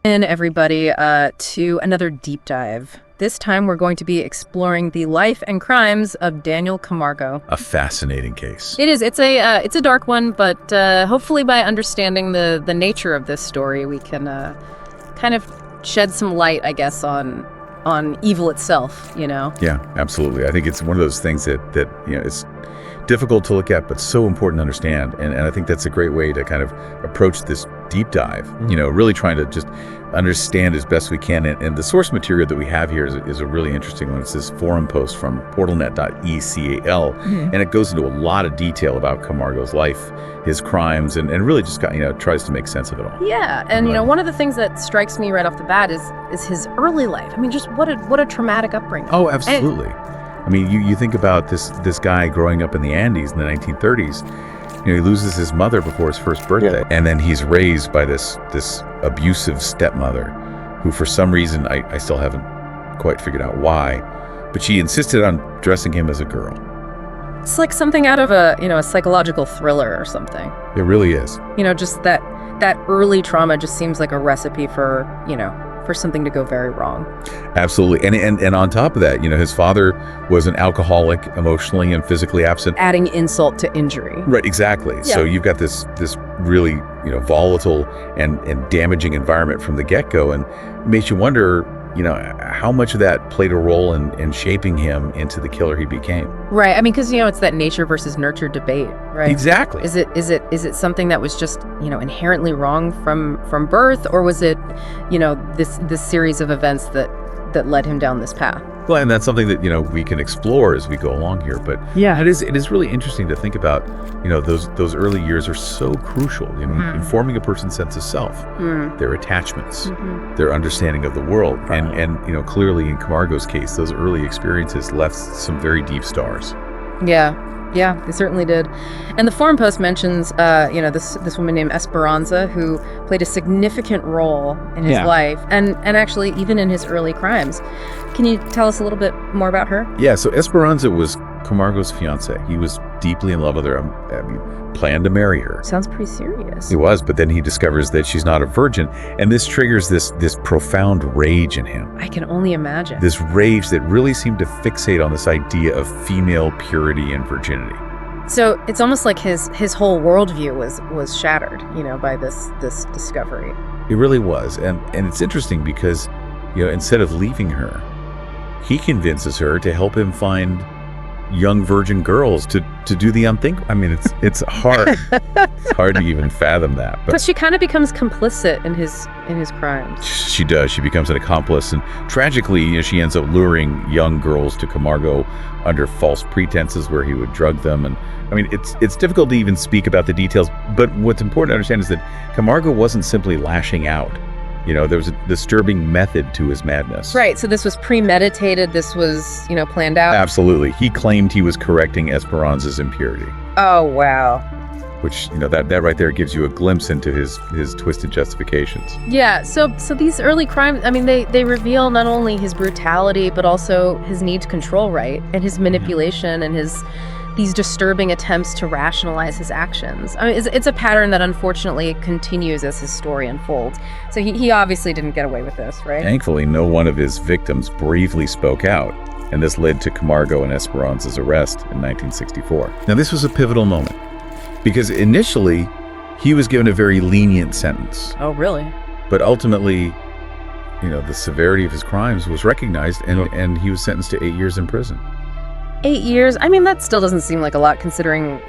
In everybody to another deep dive. This time we're going to be exploring the life and crimes of Daniel Camargo. A fascinating case. It is. It's a dark one, but hopefully by understanding the nature of this story, we can kind of shed some light, I guess, on evil itself. You know. Yeah, absolutely. I think it's one of those things that it's difficult to look at, but so important to understand. And I think that's a great way to kind of approach this deep dive, really trying to just understand as best we can. And the source material that we have here is a really interesting one. It's this forum post from portalnet.ecal, and it goes into a lot of detail about Camargo's life, his crimes, and really just tries to make sense of it all. Yeah, and one of the things that strikes me right off the bat is his early life. I mean, just what a traumatic upbringing. Oh, absolutely. I mean, you think about this guy growing up in the Andes in the 1930s. He loses his mother before his first birthday, and then he's raised by this abusive stepmother, who for some reason I still haven't quite figured out why, but she insisted on dressing him as a girl. It's like something out of a psychological thriller or something. It really is. Just that early trauma just seems like a recipe for something to go very wrong. Absolutely. And on top of that, his father was an alcoholic, emotionally and physically absent. Adding insult to injury. Right, exactly. Yeah. So you've got this really, volatile and damaging environment from the get-go, and it makes you wonder, how much of that played a role in shaping him into the killer he became. Right. I mean, because, it's that nature versus nurture debate, right? Exactly. Is it something that was just, inherently wrong from birth, or was it, this series of events that led him down this path? Well, and that's something that, we can explore as we go along here. But yeah, it is really interesting to think about, those early years are so crucial, in forming a person's sense of self, their attachments, their understanding of the world. And clearly in Camargo's case, those early experiences left some very deep scars. Yeah, they certainly did. And the forum post mentions, this woman named Esperanza, who played a significant role in his life, and actually even in his early crimes. Can you tell us a little bit more about her? Yeah, so Esperanza was Camargo's fiance. He was deeply in love with her, planned to marry her. Sounds pretty serious. He was, but then he discovers that she's not a virgin, and this triggers this profound rage in him. I can only imagine. This rage that really seemed to fixate on this idea of female purity and virginity. So it's almost like his whole worldview was shattered, by this discovery. It really was, and it's interesting because, instead of leaving her, he convinces her to help him find young virgin girls to do the unthinkable. I mean, it's hard. It's hard to even fathom that. But she kind of becomes complicit in his crimes. She does. She becomes an accomplice, and tragically, she ends up luring young girls to Camargo under false pretenses, where he would drug them. And I mean, it's difficult to even speak about the details. But what's important to understand is that Camargo wasn't simply lashing out. There was a disturbing method to his madness. Right. So this was premeditated. This was, planned out. Absolutely. He claimed he was correcting Esperanza's impurity. Oh, wow. Which, that right there gives you a glimpse into his twisted justifications. Yeah. So these early crimes, I mean, they reveal not only his brutality, but also his need to control, right? And his manipulation and these disturbing attempts to rationalize his actions. I mean, it's a pattern that unfortunately continues as his story unfolds. So he obviously didn't get away with this, right? Thankfully, no one of his victims bravely spoke out, and this led to Camargo and Esperanza's arrest in 1964. Now, this was a pivotal moment, because initially, he was given a very lenient sentence. Oh, really? But ultimately, the severity of his crimes was recognized, and he was sentenced to 8 years in prison. 8 years? I mean, that still doesn't seem like a lot considering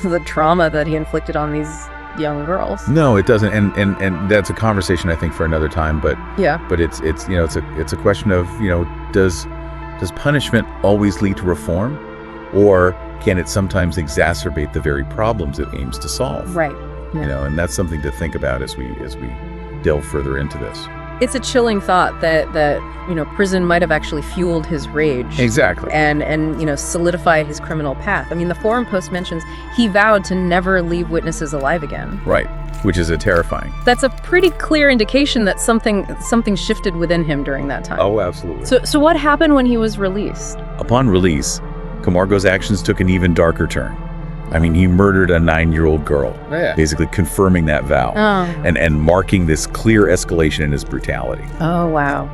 the trauma that he inflicted on these young girls. No, it doesn't, and that's a conversation I think for another time. But yeah, but it's a question of does punishment always lead to reform, or can it sometimes exacerbate the very problems it aims to solve? Right. Yeah. And that's something to think about as we delve further into this. It's a chilling thought that prison might have actually fueled his rage. Exactly. And solidified his criminal path. I mean, the forum post mentions he vowed to never leave witnesses alive again. Right, which is terrifying. That's a pretty clear indication that something shifted within him during that time. Oh, absolutely. So what happened when he was released? Upon release, Camargo's actions took an even darker turn. I mean, he murdered a 9-year-old girl, Yeah. basically confirming that vow and marking this clear escalation in his brutality. Oh, wow.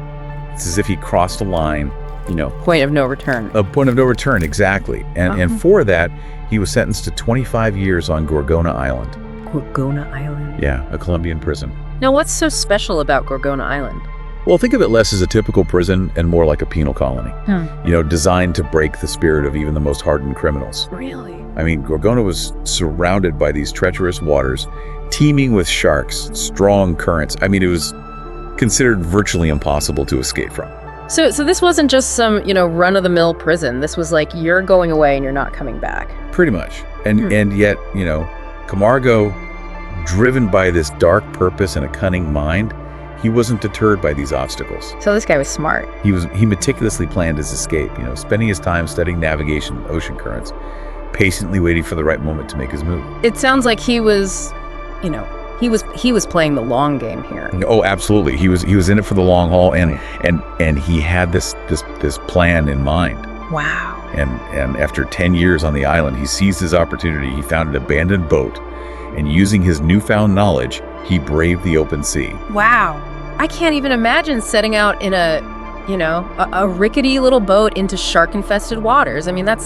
It's as if he crossed a line, Point of no return. a point of no return, exactly. And for that, he was sentenced to 25 years on Gorgona Island. Gorgona Island. Yeah, a Colombian prison. Now, what's so special about Gorgona Island? Well, think of it less as a typical prison and more like a penal colony, designed to break the spirit of even the most hardened criminals. Really? I mean, Gorgona was surrounded by these treacherous waters, teeming with sharks, strong currents. I mean, it was considered virtually impossible to escape from. So this wasn't just some, run-of-the-mill prison. This was like, you're going away and you're not coming back. Pretty much. And yet, Camargo, driven by this dark purpose and a cunning mind, he wasn't deterred by these obstacles. So this guy was smart. He meticulously planned his escape, spending his time studying navigation and ocean currents, patiently waiting for the right moment to make his move. It sounds like he was, he was playing the long game here. Oh, absolutely. He was in it for the long haul, and he had this plan in mind. Wow. And after 10 years on the island, he seized his opportunity. He found an abandoned boat, and using his newfound knowledge, he braved the open sea. Wow. I can't even imagine setting out in a rickety little boat into shark-infested waters. I mean, that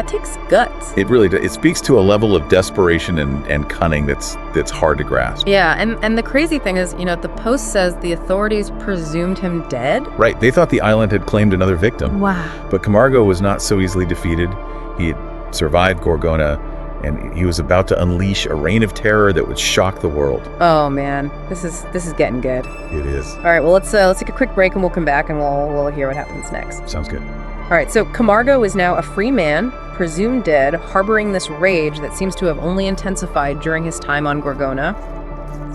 takes guts. It really does. It speaks to a level of desperation and cunning that's hard to grasp. Yeah, and the crazy thing is, the Post says the authorities presumed him dead. Right. They thought the island had claimed another victim. Wow. But Camargo was not so easily defeated. He had survived Gorgona, and he was about to unleash a reign of terror that would shock the world. Oh man, this is getting good. It is. All right, well let's take a quick break and we'll come back and we'll hear what happens next. Sounds good. All right, so Camargo is now a free man, presumed dead, harboring this rage that seems to have only intensified during his time on Gorgona.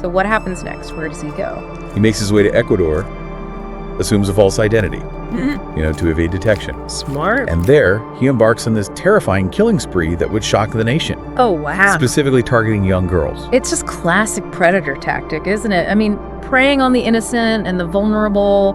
So what happens next? Where does he go? He makes his way to Ecuador, assumes a false identity, to evade detection. Smart. And there, he embarks on this terrifying killing spree that would shock the nation, Oh wow. specifically targeting young girls. It's just classic predator tactic, isn't it? I mean, preying on the innocent and the vulnerable.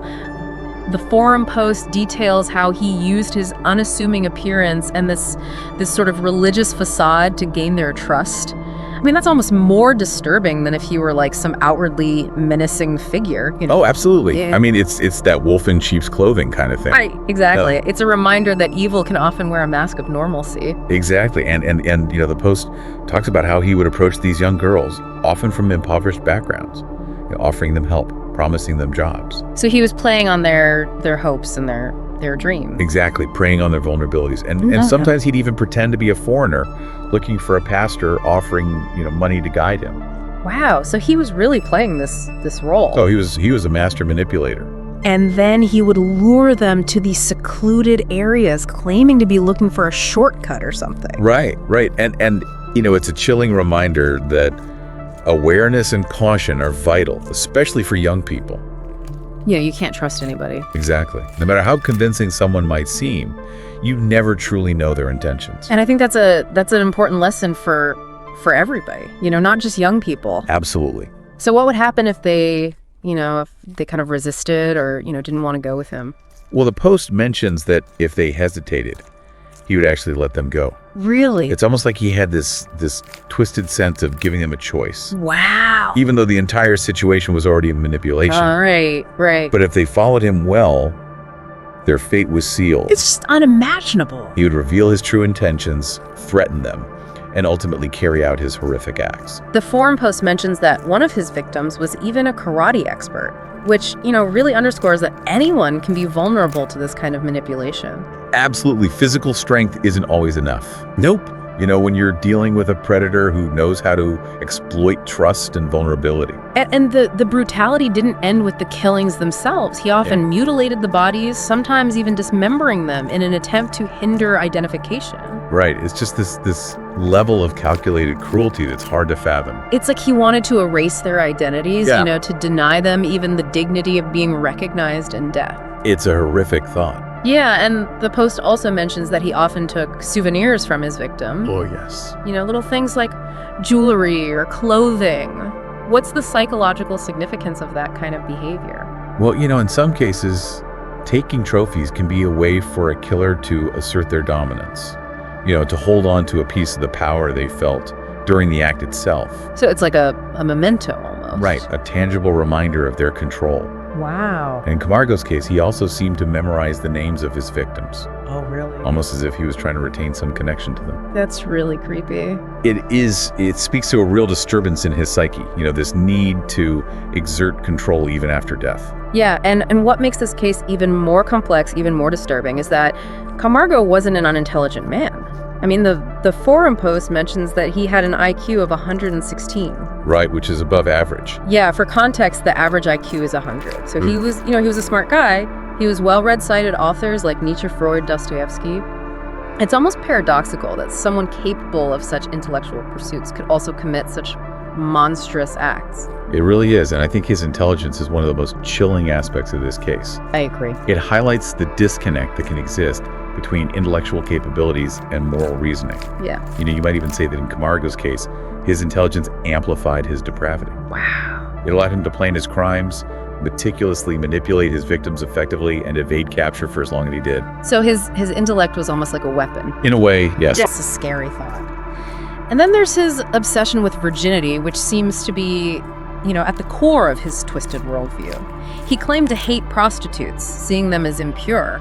The Forum Post details how he used his unassuming appearance and this sort of religious facade to gain their trust. I mean, that's almost more disturbing than if he were like some outwardly menacing figure. Oh, absolutely. Yeah. I mean, it's that wolf in sheep's clothing kind of thing. Right, exactly. It's a reminder that evil can often wear a mask of normalcy. Exactly. And the Post talks about how he would approach these young girls, often from impoverished backgrounds, offering them help, promising them jobs. So he was playing on their hopes and their dreams. Exactly, preying on their vulnerabilities. And sometimes he'd even pretend to be a foreigner looking for a pastor, offering, money to guide him. Wow, so he was really playing this role. Oh, he was a master manipulator. And then he would lure them to these secluded areas, claiming to be looking for a shortcut or something. Right. And it's a chilling reminder that awareness and caution are vital, especially for young people. You can't trust anybody. Exactly. No matter how convincing someone might seem, you never truly know their intentions. And I think that's an important lesson for everybody, not just young people. Absolutely. So what would happen if they, if they kind of resisted or, didn't want to go with him? Well, the Post mentions that if they hesitated, he would actually let them go. Really? It's almost like he had this twisted sense of giving them a choice. Wow. Even though the entire situation was already a manipulation. Right. But if they followed him well, their fate was sealed. It's just unimaginable. He would reveal his true intentions, threaten them, and ultimately carry out his horrific acts. The Forum Post mentions that one of his victims was even a karate expert, which, really underscores that anyone can be vulnerable to this kind of manipulation. Absolutely. Physical strength isn't always enough. Nope. When you're dealing with a predator who knows how to exploit trust and vulnerability. And the brutality didn't end with the killings themselves. He often mutilated the bodies, sometimes even dismembering them in an attempt to hinder identification. Right. It's just this level of calculated cruelty that's hard to fathom. It's like he wanted to erase their identities, to deny them even the dignity of being recognized in death. It's a horrific thought. Yeah, and the Post also mentions that he often took souvenirs from his victim. Oh, yes. Little things like jewelry or clothing. What's the psychological significance of that kind of behavior? Well, in some cases, taking trophies can be a way for a killer to assert their dominance. to hold on to a piece of the power they felt during the act itself. So it's like a memento almost. Right, a tangible reminder of their control. Wow. In Camargo's case, he also seemed to memorize the names of his victims, Oh, really? almost as if he was trying to retain some connection to them. That's really creepy. It speaks to a real disturbance in his psyche, this need to exert control even after death. Yeah, and what makes this case even more complex, even more disturbing, is that Camargo wasn't an unintelligent man. I mean, the Forum Post mentions that he had an IQ of 116. Right, which is above average. Yeah, for context, the average IQ is 100. So he was a smart guy. He was well-read, cited authors like Nietzsche, Freud, Dostoevsky. It's almost paradoxical that someone capable of such intellectual pursuits could also commit such monstrous acts. It really is, and I think his intelligence is one of the most chilling aspects of this case. I agree. It highlights the disconnect that can exist between intellectual capabilities and moral reasoning. Yeah. You might even say that in Camargo's case, his intelligence amplified his depravity. Wow. It allowed him to plan his crimes, meticulously manipulate his victims effectively, and evade capture for as long as he did. So his intellect was almost like a weapon. In a way, yes. Just a scary thought. And then there's his obsession with virginity, which seems to be, at the core of his twisted worldview. He claimed to hate prostitutes, seeing them as impure.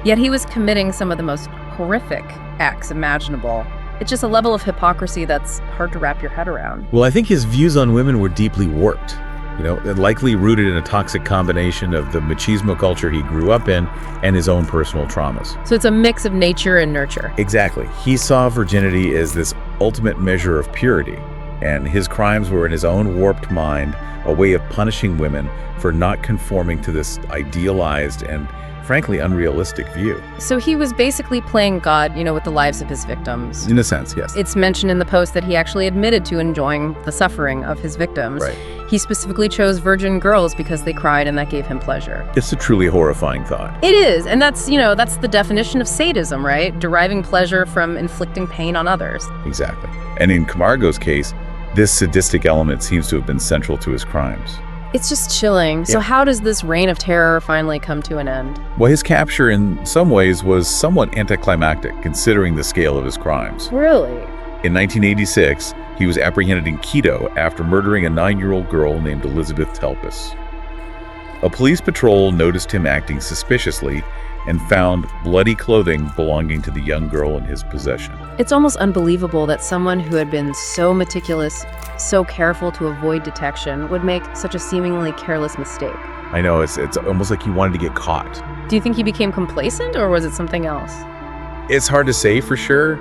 Yet he was committing some of the most horrific acts imaginable. It's just a level of hypocrisy that's hard to wrap your head around. Well, I think his views on women were deeply warped. Likely rooted in a toxic combination of the machismo culture he grew up in and his own personal traumas. So it's a mix of nature and nurture. Exactly. He saw virginity as this ultimate measure of purity, and his crimes were in his own warped mind a way of punishing women for not conforming to this idealized and frankly unrealistic view. So he was basically playing God, with the lives of his victims. In a sense, yes. It's mentioned in the post that he actually admitted to enjoying the suffering of his victims. Right. He specifically chose virgin girls because they cried and that gave him pleasure. It's a truly horrifying thought. It is, and that's the definition of sadism, right? Deriving pleasure from inflicting pain on others. Exactly. And in Camargo's case, this sadistic element seems to have been central to his crimes. It's just chilling. So how does this reign of terror finally come to an end? Well, his capture in some ways was somewhat anticlimactic, considering the scale of his crimes. Really? In 1986, he was apprehended in Quito after murdering a 9-year-old girl named Elizabeth Telpis. A police patrol noticed him acting suspiciously and found bloody clothing belonging to the young girl in his possession. It's almost unbelievable that someone who had been so meticulous, so careful to avoid detection, would make such a seemingly careless mistake. I know, it's almost like he wanted to get caught. Do you think he became complacent, or was it something else? It's hard to say for sure.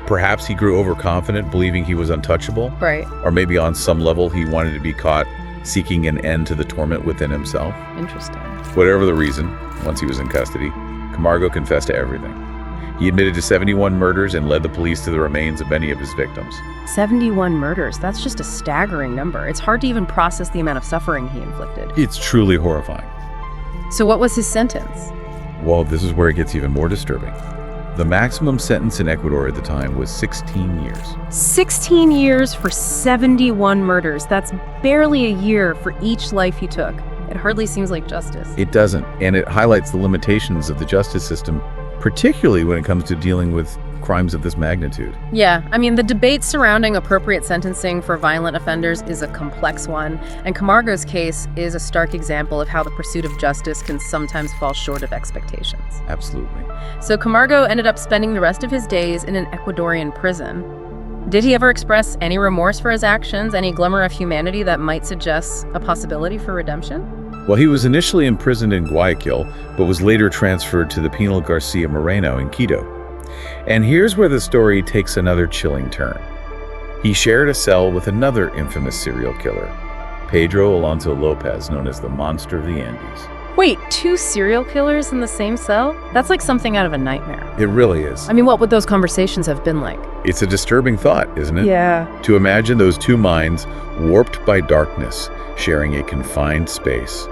Perhaps he grew overconfident, believing he was untouchable. Right. Or maybe on some level he wanted to be caught seeking an end to the torment within himself. Interesting. Whatever the reason, once he was in custody, Camargo confessed to everything. He admitted to 71 murders and led the police to the remains of many of his victims. 71 murders. That's just a staggering number. It's hard to even process the amount of suffering he inflicted. It's truly horrifying. So what was his sentence? Well, this is where it gets even more disturbing. The maximum sentence in Ecuador at the time was 16 years. 16 years for 71 murders. That's barely a year for each life he took. It hardly seems like justice. It doesn't, and it highlights the limitations of the justice system, particularly when it comes to dealing with crimes of this magnitude. Yeah, I mean, the debate surrounding appropriate sentencing for violent offenders is a complex one, and Camargo's case is a stark example of how the pursuit of justice can sometimes fall short of expectations. Absolutely. So Camargo ended up spending the rest of his days in an Ecuadorian prison. Did he ever express any remorse for his actions, any glimmer of humanity that might suggest a possibility for redemption? Well, he was initially imprisoned in Guayaquil, but was later transferred to the penal Garcia Moreno in Quito. And here's where the story takes another chilling turn. He shared a cell with another infamous serial killer, Pedro Alonso Lopez, known as the Monster of the Andes. Wait, 2 serial killers in the same cell? That's like something out of a nightmare. It really is. I mean, what would those conversations have been like? It's a disturbing thought, isn't it? Yeah. To imagine those two minds warped by darkness, sharing a confined space.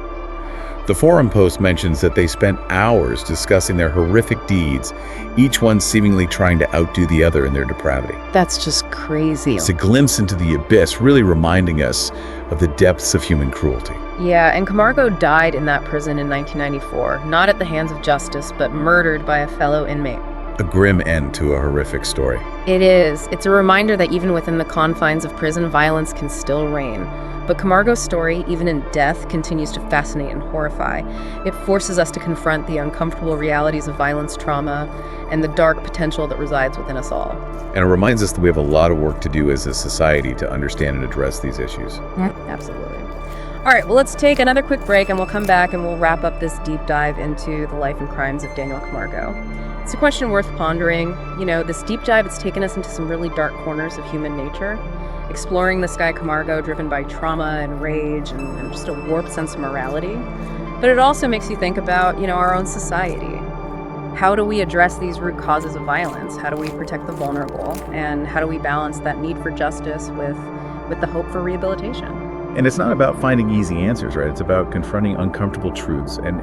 The Forum Post mentions that they spent hours discussing their horrific deeds, each one seemingly trying to outdo the other in their depravity. That's just crazy. It's a glimpse into the abyss, really reminding us of the depths of human cruelty. Yeah, and Camargo died in that prison in 1994, not at the hands of justice, but murdered by a fellow inmate. a grim end to a horrific story. It is. It's a reminder that even within the confines of prison, violence can still reign. But Camargo's story, even in death, continues to fascinate and horrify. It forces us to confront the uncomfortable realities of violence, trauma, and the dark potential that resides within us all. And it reminds us that we have a lot of work to do as a society to understand and address these issues. Absolutely. All right, well, let's take another quick break, and we'll come back and we'll wrap up this deep dive into the life and crimes of Daniel Camargo. It's a question worth pondering. You know, this deep dive, it's taken us into some really dark corners of human nature, exploring this guy Camargo driven by trauma and rage and just a warped sense of morality. But it also makes you think about, our own society. How do we address these root causes of violence? How do we protect the vulnerable? And how do we balance that need for justice with the hope for rehabilitation? And it's not about finding easy answers, right? It's about confronting uncomfortable truths and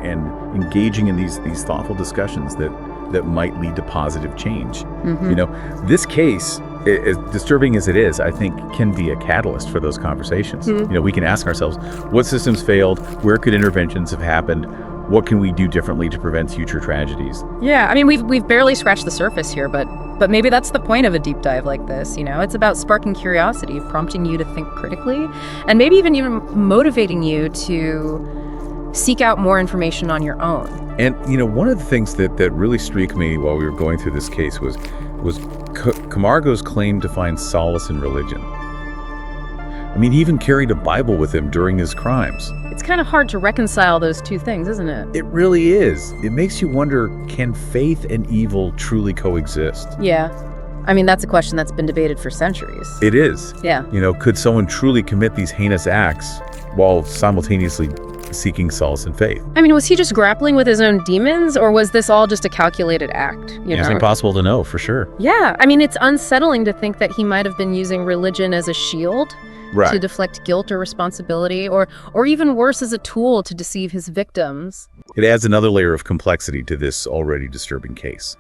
engaging in these thoughtful discussions that might lead to positive change. Mm-hmm. This case, as disturbing as it is, I think can be a catalyst for those conversations. Mm-hmm. We can ask ourselves, what systems failed? Where could interventions have happened? What can we do differently to prevent future tragedies? Yeah, I mean, we've barely scratched the surface here, but maybe that's the point of a deep dive like this. It's about sparking curiosity, prompting you to think critically, and maybe even motivating you to seek out more information on your own. And one of the things that really struck me while we were going through this case was Camargo's claim to find solace in religion. I mean, he even carried a Bible with him during his crimes. It's kind of hard to reconcile those two things, isn't it? It really is. It makes you wonder, can faith and evil truly coexist? Yeah. I mean, that's a question that's been debated for centuries. It is. Yeah. Could someone truly commit these heinous acts while simultaneously seeking solace in faith? I mean, was he just grappling with his own demons, or was this all just a calculated act? It's impossible to know for sure. Yeah. I mean, it's unsettling to think that he might have been using religion as a shield. Right. To deflect guilt or responsibility, or even worse, as a tool to deceive his victims. It adds another layer of complexity to this already disturbing case.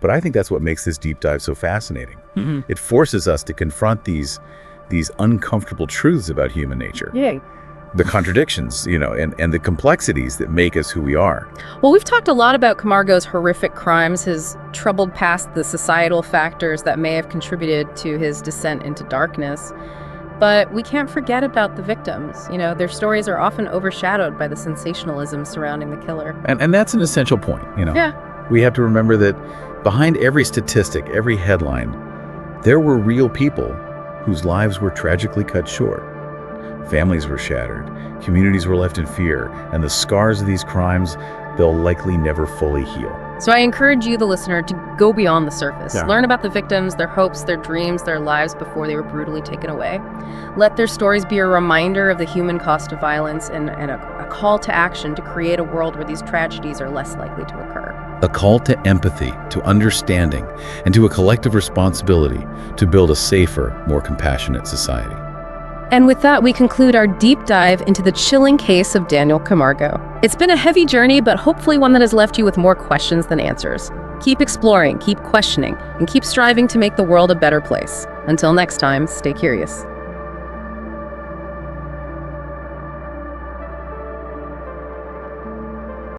But I think that's what makes this deep dive so fascinating. Mm-hmm. It forces us to confront these uncomfortable truths about human nature. Yeah. The contradictions, and the complexities that make us who we are. Well, we've talked a lot about Camargo's horrific crimes, his troubled past, the societal factors that may have contributed to his descent into darkness. But we can't forget about the victims. Their stories are often overshadowed by the sensationalism surrounding the killer. And that's an essential point, Yeah. We have to remember that behind every statistic, every headline, there were real people whose lives were tragically cut short. Families were shattered, communities were left in fear, and the scars of these crimes, they'll likely never fully heal. So I encourage you, the listener, to go beyond the surface. Yeah. Learn about the victims, their hopes, their dreams, their lives before they were brutally taken away. Let their stories be a reminder of the human cost of violence and a call to action to create a world where these tragedies are less likely to occur. A call to empathy, to understanding, and to a collective responsibility to build a safer, more compassionate society. And with that, we conclude our deep dive into the chilling case of Daniel Camargo. It's been a heavy journey, but hopefully one that has left you with more questions than answers. Keep exploring, keep questioning, and keep striving to make the world a better place. Until next time, stay curious.